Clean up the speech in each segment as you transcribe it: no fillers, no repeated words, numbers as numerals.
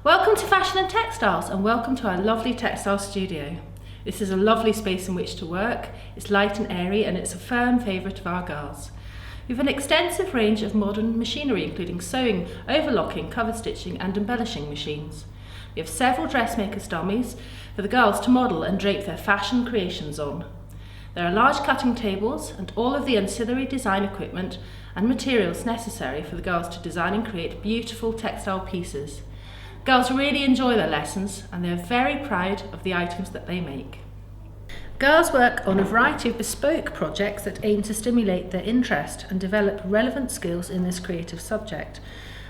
Welcome to Fashion and Textiles, and welcome to our lovely textile studio. This is a lovely space in which to work. It's light and airy, and it's a firm favourite of our girls. We have an extensive range of modern machinery, including sewing, overlocking, cover stitching and embellishing machines. We have several dressmakers' dummies for the girls to model and drape their fashion creations on. There are large cutting tables and all of the ancillary design equipment and materials necessary for the girls to design and create beautiful textile pieces. Girls really enjoy their lessons and they are very proud of the items that they make. Girls work on a variety of bespoke projects that aim to stimulate their interest and develop relevant skills in this creative subject.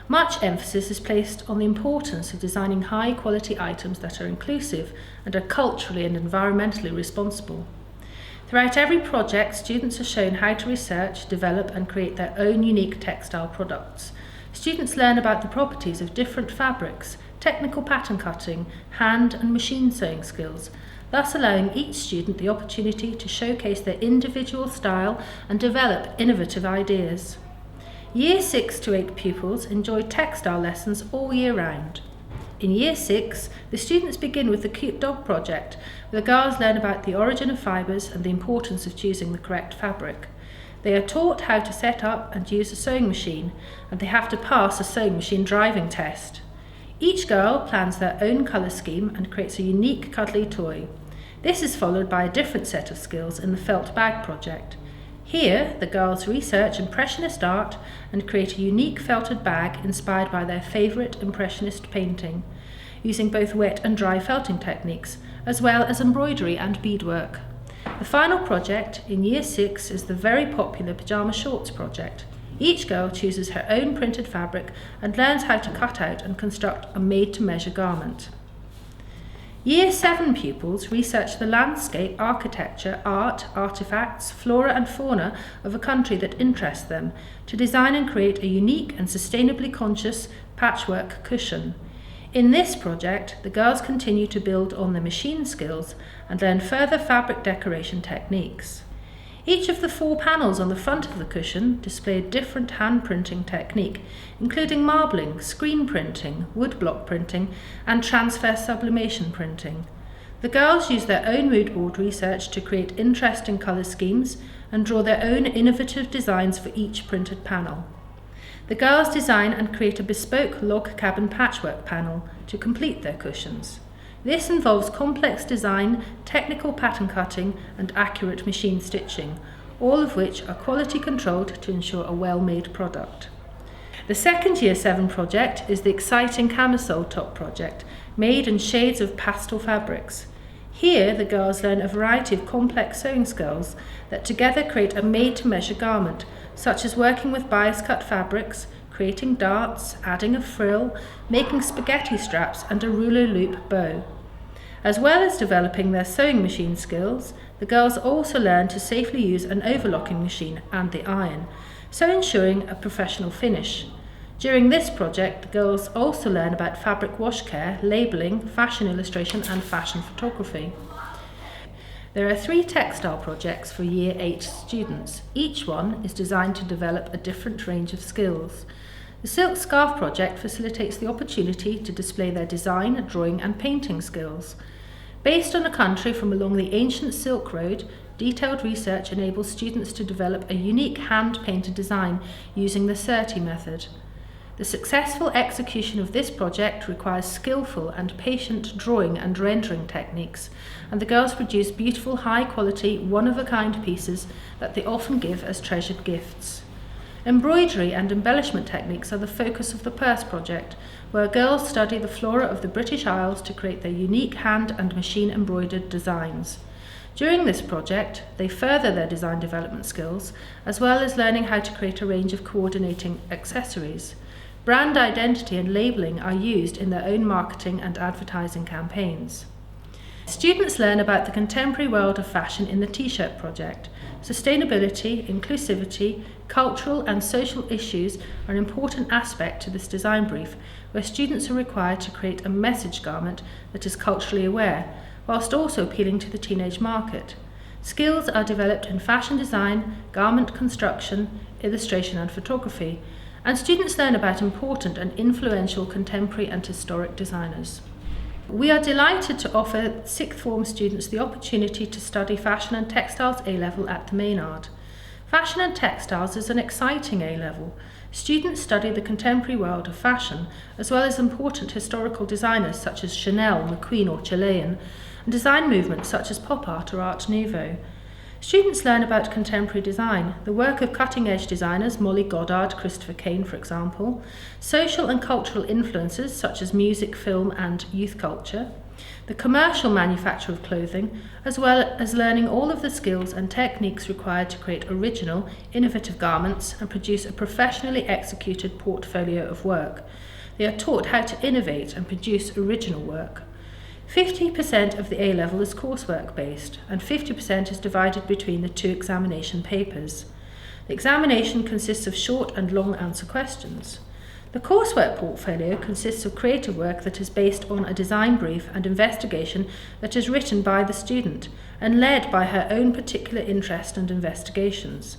Much emphasis is placed on the importance of designing high-quality items that are inclusive and are culturally and environmentally responsible. Throughout every project, students are shown how to research, develop and create their own unique textile products. Students learn about the properties of different fabrics, technical pattern cutting, hand and machine sewing skills, thus allowing each student the opportunity to showcase their individual style and develop innovative ideas. Year 6 to 8 pupils enjoy textile lessons all year round. In Year 6, the students begin with the Cute Dog project, where the girls learn about the origin of fibres and the importance of choosing the correct fabric. They are taught how to set up and use a sewing machine, and they have to pass a sewing machine driving test. Each girl plans their own colour scheme and creates a unique cuddly toy. This is followed by a different set of skills in the felt bag project. Here, the girls research Impressionist art and create a unique felted bag inspired by their favourite Impressionist painting, using both wet and dry felting techniques, as well as embroidery and beadwork. The final project in Year 6 is the very popular Pyjama Shorts project. Each girl chooses her own printed fabric and learns how to cut out and construct a made-to-measure garment. Year 7 pupils research the landscape, architecture, art, artefacts, flora and fauna of a country that interests them to design and create a unique and sustainably conscious patchwork cushion. In this project, the girls continue to build on their machine skills and learn further fabric decoration techniques. Each of the 4 panels on the front of the cushion display a different hand printing technique, including marbling, screen printing, woodblock printing, and transfer sublimation printing. The girls use their own mood board research to create interesting colour schemes and draw their own innovative designs for each printed panel. The girls design and create a bespoke log cabin patchwork panel to complete their cushions. This involves complex design, technical pattern cutting and accurate machine stitching, all of which are quality controlled to ensure a well-made product. The second Year 7 project is the exciting camisole top project, made in shades of pastel fabrics. Here, the girls learn a variety of complex sewing skills that together create a made-to-measure garment, such as working with bias-cut fabrics, creating darts, adding a frill, making spaghetti straps and a ruler loop bow. As well as developing their sewing machine skills, the girls also learn to safely use an overlocking machine and the iron, so ensuring a professional finish. During this project, the girls also learn about fabric wash care, labelling, fashion illustration and fashion photography. There are 3 textile projects for Year 8 students. Each one is designed to develop a different range of skills. The Silk Scarf project facilitates the opportunity to display their design, drawing and painting skills. Based on a country from along the ancient Silk Road, detailed research enables students to develop a unique hand-painted design using the Surti method. The successful execution of this project requires skillful and patient drawing and rendering techniques, and the girls produce beautiful, high-quality, one-of-a-kind pieces that they often give as treasured gifts. Embroidery and embellishment techniques are the focus of the Purse project, where girls study the flora of the British Isles to create their unique hand and machine embroidered designs. During this project, they further their design development skills, as well as learning how to create a range of coordinating accessories. Brand identity and labelling are used in their own marketing and advertising campaigns. Students learn about the contemporary world of fashion in the T-shirt project. Sustainability, inclusivity, cultural and social issues are an important aspect to this design brief, where students are required to create a message garment that is culturally aware, whilst also appealing to the teenage market. Skills are developed in fashion design, garment construction, illustration and photography, and students learn about important and influential contemporary and historic designers. We are delighted to offer sixth form students the opportunity to study Fashion and Textiles A-level at the Maynard. Fashion and Textiles is an exciting A-level. Students study the contemporary world of fashion, as well as important historical designers such as Chanel, McQueen or Chilean, and design movements such as pop art or Art Nouveau. Students learn about contemporary design, the work of cutting-edge designers Molly Goddard, Christopher Kane, for example, social and cultural influences such as music, film and youth culture, the commercial manufacture of clothing, as well as learning all of the skills and techniques required to create original, innovative garments and produce a professionally executed portfolio of work. They are taught how to innovate and produce original work. 50% of the A-level is coursework based and 50% is divided between the two examination papers. The examination consists of short and long answer questions. The coursework portfolio consists of creative work that is based on a design brief and investigation that is written by the student and led by her own particular interest and investigations.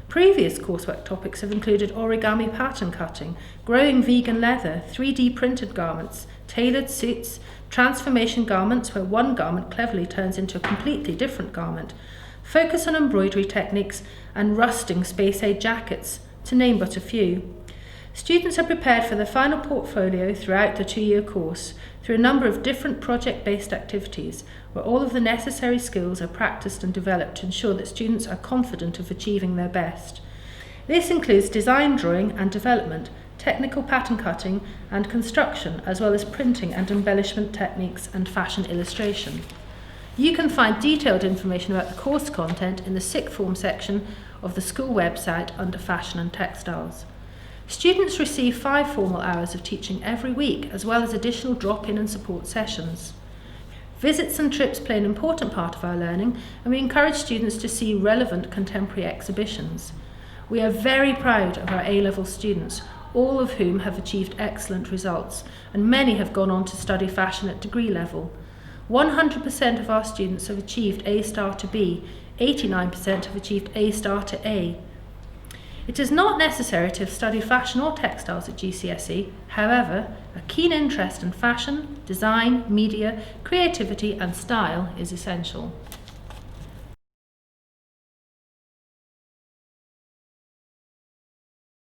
Previous coursework topics have included origami pattern cutting, growing vegan leather, 3D printed garments, tailored suits, transformation garments where one garment cleverly turns into a completely different garment, focus on embroidery techniques, and rusting space-age jackets, to name but a few. Students are prepared for their final portfolio throughout the 2-year course through a number of different project-based activities where all of the necessary skills are practiced and developed to ensure that students are confident of achieving their best. This includes design drawing and development, technical pattern cutting and construction, as well as printing and embellishment techniques and fashion illustration. You can find detailed information about the course content in the sixth form section of the school website under Fashion and Textiles. Students receive 5 formal hours of teaching every week, as well as additional drop-in and support sessions. Visits and trips play an important part of our learning, and we encourage students to see relevant contemporary exhibitions. We are very proud of our A-level students, all of whom have achieved excellent results, and many have gone on to study fashion at degree level. 100% of our students have achieved A star to B, 89% have achieved A star to A. It is not necessary to have studied fashion or textiles at GCSE, however, a keen interest in fashion, design, media, creativity and style is essential.